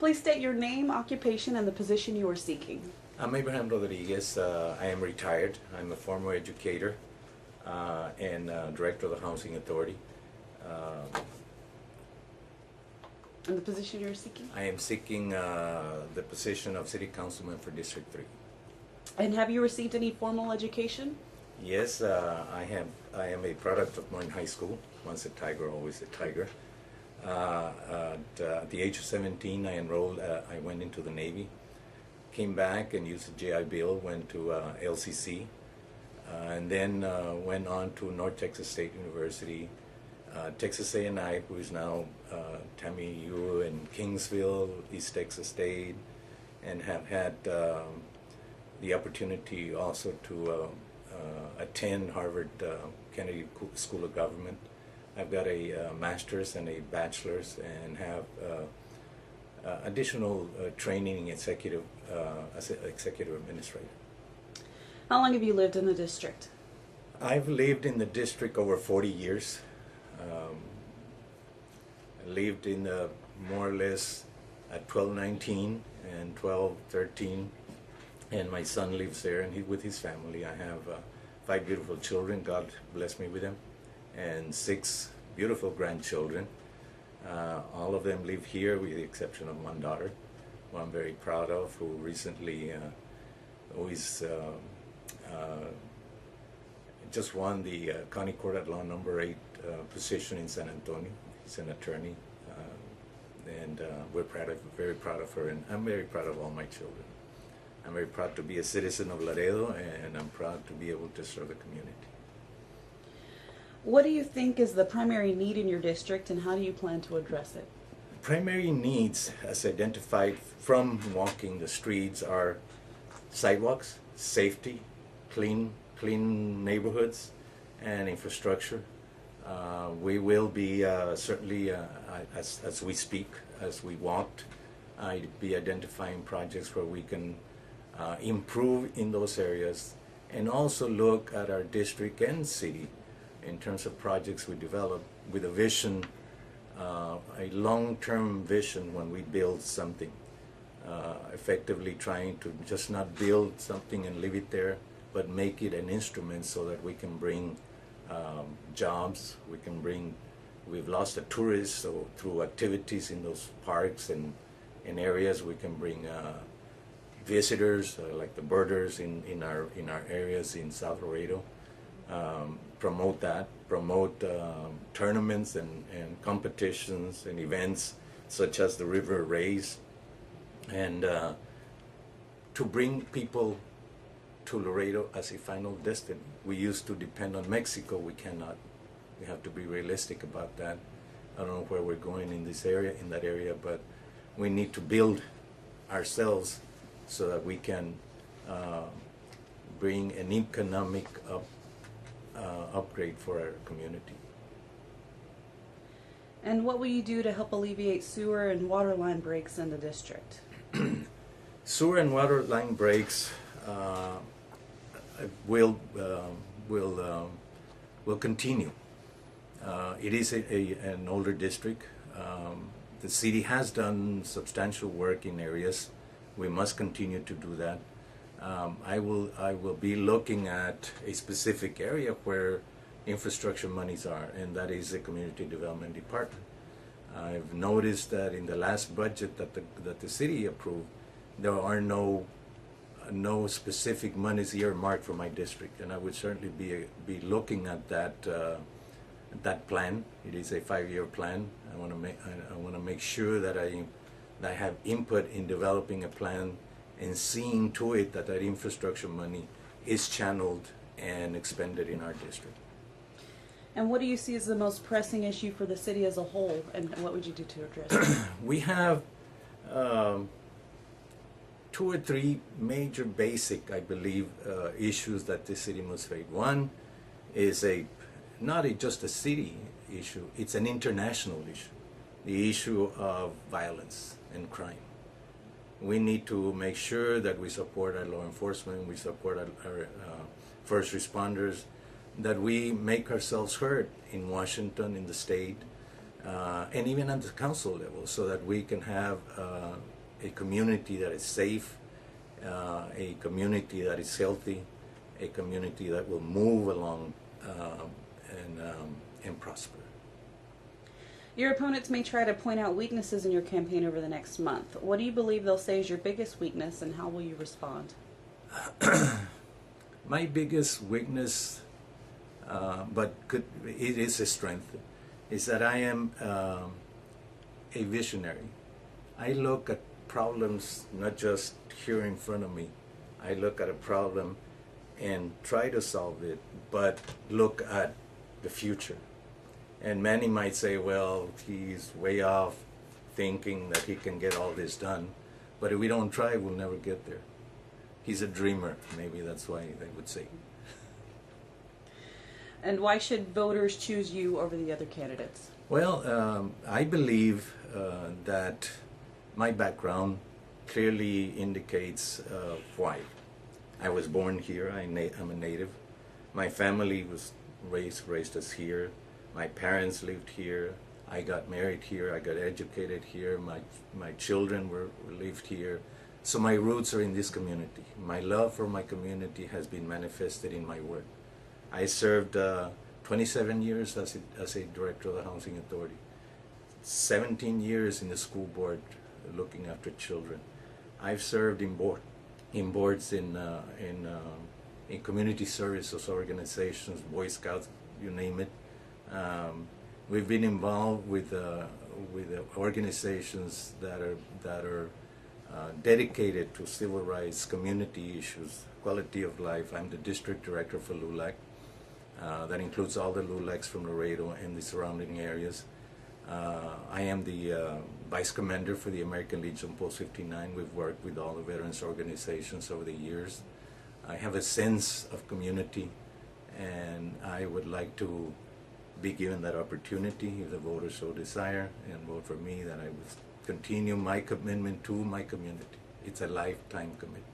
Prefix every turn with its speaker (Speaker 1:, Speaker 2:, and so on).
Speaker 1: Please state your name, occupation, and the position you are seeking.
Speaker 2: I'm Abraham Rodriguez. I am retired. I'm a former educator and director of the Housing Authority.
Speaker 1: And the position you're seeking?
Speaker 2: I am seeking the position of City Councilman for District 3.
Speaker 1: And have you received any formal education?
Speaker 2: Yes, I have. I am a product of Moyne High School. Once a tiger, always a tiger. At the age of 17, I enrolled. I went into the Navy. Came back and used the GI Bill. Went to LCC, and then went on to North Texas State University, Texas A&I, who is now Tammy U in Kingsville, East Texas State, and have had the opportunity also to attend Harvard Kennedy School of Government. I've got a master's and a bachelor's, and have additional training in executive as an executive administrator.
Speaker 1: How long have you lived in the district?
Speaker 2: I've lived in the district over 40 years. I lived in the more or less at 1219 and 1213, and my son lives there, and with his family. I have 5 beautiful children. God bless me with them, and 6 beautiful grandchildren. All of them live here, with the exception of one daughter, who I'm very proud of, who recently just won the County Court at Law number 8 position in San Antonio. He's an attorney, and we're very proud of her, and I'm very proud of all my children. I'm very proud to be a citizen of Laredo, and I'm proud to be able to serve the community.
Speaker 1: What do you think is the primary need in your district, and how do you plan to address it?
Speaker 2: Primary needs, as identified from walking the streets, are sidewalks, safety, clean neighborhoods, and infrastructure. We will be certainly, as we speak, as we walked, I'd be identifying projects where we can improve in those areas, and also look at our district and city in terms of projects we develop with a vision, a long-term vision when we build something. Effectively trying to just not build something and leave it there, but make it an instrument so that we can bring jobs, we've lost the tourists, so through activities in those parks and in areas we can bring visitors, like the birders in our areas in South Laredo. Promote tournaments and competitions and events such as the River Race, and to bring people to Laredo as a final destiny. We used to depend on Mexico. We cannot. We have to be realistic about that. I don't know where we're going in that area, but we need to build ourselves so that we can bring an economic upgrade for our community.
Speaker 1: And what will you do to help alleviate sewer and water line breaks in the district?
Speaker 2: Sewer and water line breaks will continue. It is an older district. The city has done substantial work in areas. We must continue to do that. I will be looking at a specific area where infrastructure monies are, and that is the Community Development Department. I've noticed that in the last budget that the city approved, there are no specific monies earmarked for my district, and I would certainly be looking at that plan. It is a 5-year plan. I want to make sure that I have input in developing a plan and seeing to it that infrastructure money is channeled and expended in our district.
Speaker 1: And what do you see as the most pressing issue for the city as a whole, and what would you do to address it?
Speaker 2: We have 2 or 3 major basic, I believe, issues that the city must face. One is not just a city issue, it's an international issue. The issue of violence and crime. We need to make sure that we support our law enforcement, we support our first responders, that we make ourselves heard in Washington, in the state, and even at the council level, so that we can have a community that is safe, a community that is healthy, a community that will move along and prosper.
Speaker 1: Your opponents may try to point out weaknesses in your campaign over the next month. What do you believe they'll say is your biggest weakness, and how will you respond?
Speaker 2: My biggest weakness, it is a strength, is that I am a visionary. I look at problems not just here in front of me. I look at a problem and try to solve it, but look at the future. And many might say, well, he's way off thinking that he can get all this done. But if we don't try, we'll never get there. He's a dreamer. Maybe that's why they would say.
Speaker 1: And why should voters choose you over the other candidates?
Speaker 2: Well, I believe that my background clearly indicates why. I was born here. I'm a native. My family was raised us here. My parents lived here. I got married here. I got educated here. My children lived here. So my roots are in this community. My love for my community has been manifested in my work. I served 27 years as a director of the Housing Authority, 17 years in the school board looking after children. I've served in boards in community services organizations, Boy Scouts, you name it. We've been involved with organizations that are dedicated to civil rights, community issues, quality of life. I'm the district director for LULAC. That includes all the LULACs from Laredo and the surrounding areas. I am the vice commander for the American Legion Post 59. We've worked with all the veterans organizations over the years. I have a sense of community, and I would like to be given that opportunity, if the voters so desire, and vote for me, that I will continue my commitment to my community. It's a lifetime commitment.